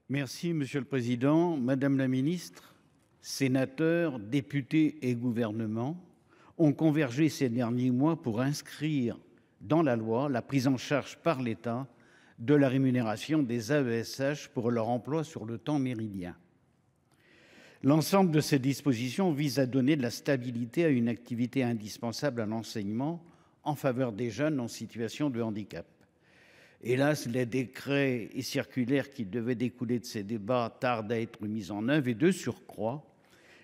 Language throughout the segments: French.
Merci, Monsieur le Président. Madame la Ministre, sénateurs, députés et gouvernement ont convergé ces derniers mois pour inscrire dans la loi la prise en charge par l'État de la rémunération des AESH pour leur emploi sur le temps méridien. L'ensemble de ces dispositions vise à donner de la stabilité à une activité indispensable à l'enseignement en faveur des jeunes en situation de handicap. Hélas, les décrets et circulaires qui devaient découler de ces débats tardent à être mis en œuvre et de surcroît,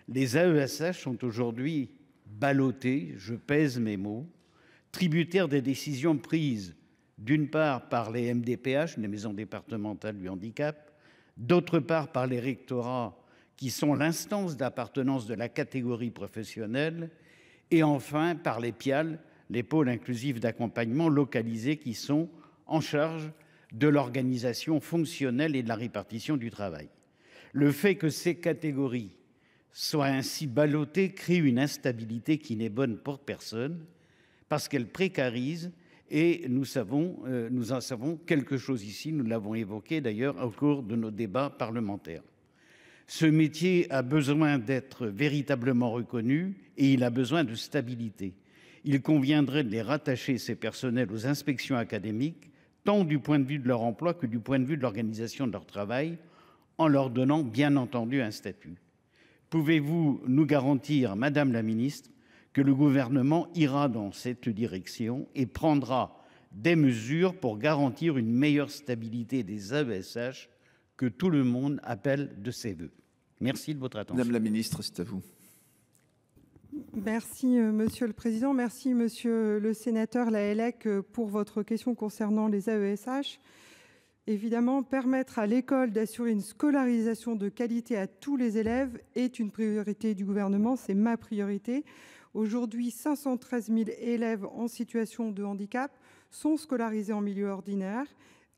les AESH sont aujourd'hui ballottés, je pèse mes mots, tributaires des décisions prises d'une part par les MDPH, les maisons départementales du handicap, d'autre part par les rectorats qui sont l'instance d'appartenance de la catégorie professionnelle et enfin par les PIAL, les pôles inclusifs d'accompagnement localisés qui sont en charge de l'organisation fonctionnelle et de la répartition du travail. Le fait que ces catégories soient ainsi ballottées crée une instabilité qui n'est bonne pour personne parce qu'elle précarise et nous en savons quelque chose ici, nous l'avons évoqué d'ailleurs au cours de nos débats parlementaires. Ce métier a besoin d'être véritablement reconnu et il a besoin de stabilité. Il conviendrait de les rattacher, ces personnels, aux inspections académiques, tant du point de vue de leur emploi que du point de vue de l'organisation de leur travail, en leur donnant bien entendu un statut. Pouvez-vous nous garantir, Madame la Ministre, que le gouvernement ira dans cette direction et prendra des mesures pour garantir une meilleure stabilité des AESH que tout le monde appelle de ses voeux? Merci de votre attention. Madame la Ministre, c'est à vous. Merci, Monsieur le Président. Merci, Monsieur le Sénateur Lahellec, pour votre question concernant les AESH. Évidemment, permettre à l'école d'assurer une scolarisation de qualité à tous les élèves est une priorité du gouvernement. C'est ma priorité. Aujourd'hui, 513 000 élèves en situation de handicap sont scolarisés en milieu ordinaire,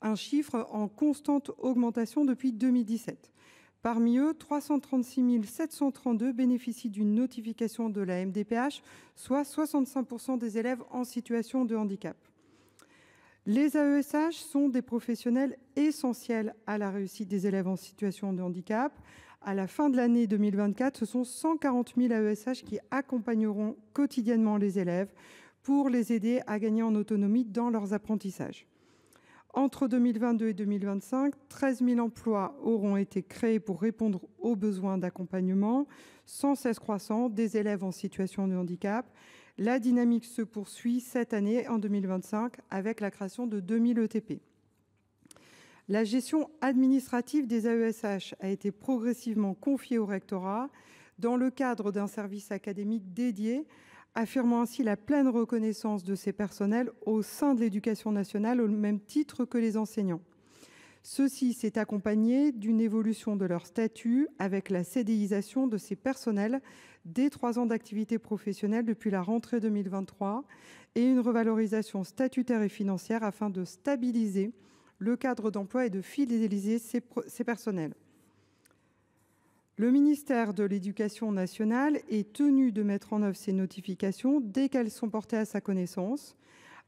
un chiffre en constante augmentation depuis 2017. Parmi eux, 336 732 bénéficient d'une notification de la MDPH, soit 65% des élèves en situation de handicap. Les AESH sont des professionnels essentiels à la réussite des élèves en situation de handicap. À la fin de l'année 2024, ce sont 140 000 AESH qui accompagneront quotidiennement les élèves pour les aider à gagner en autonomie dans leurs apprentissages. Entre 2022 et 2025, 13 000 emplois auront été créés pour répondre aux besoins d'accompagnement sans cesse croissant des élèves en situation de handicap. La dynamique se poursuit cette année, en 2025, avec la création de 2000 ETP. La gestion administrative des AESH a été progressivement confiée au rectorat dans le cadre d'un service académique dédié, affirmant ainsi la pleine reconnaissance de ces personnels au sein de l'éducation nationale au même titre que les enseignants. Ceci s'est accompagné d'une évolution de leur statut avec la CDIsation de ces personnels dès 3 ans d'activité professionnelle depuis la rentrée 2023 et une revalorisation statutaire et financière afin de stabiliser le cadre d'emploi et de fidéliser ces personnels. Le ministère de l'Éducation nationale est tenu de mettre en œuvre ces notifications dès qu'elles sont portées à sa connaissance.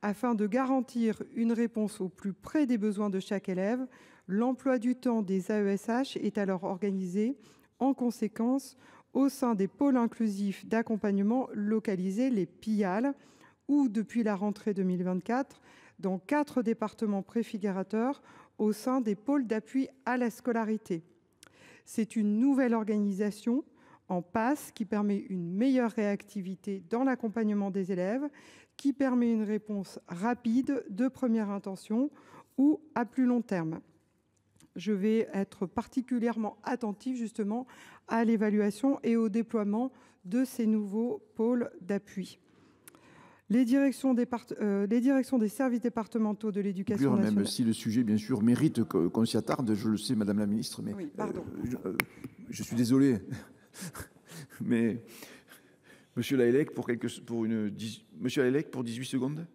Afin de garantir une réponse au plus près des besoins de chaque élève, l'emploi du temps des AESH est alors organisé en conséquence au sein des pôles inclusifs d'accompagnement localisés, les PIAL, ou depuis la rentrée 2024, dans 4 départements préfigurateurs au sein des pôles d'appui à la scolarité. C'est une nouvelle organisation en passe qui permet une meilleure réactivité dans l'accompagnement des élèves, qui permet une réponse rapide de première intention ou à plus long terme. Je vais être particulièrement attentif justement à l'évaluation et au déploiement de ces nouveaux pôles d'appui. Les directions des services départementaux de l'éducation nationale. Même si le sujet, bien sûr, mérite qu'on s'y attarde, je le sais, Madame la Ministre, mais oui, pardon. Je suis désolé. Mais Monsieur Lahellec, Monsieur Lahellec, pour 18 secondes.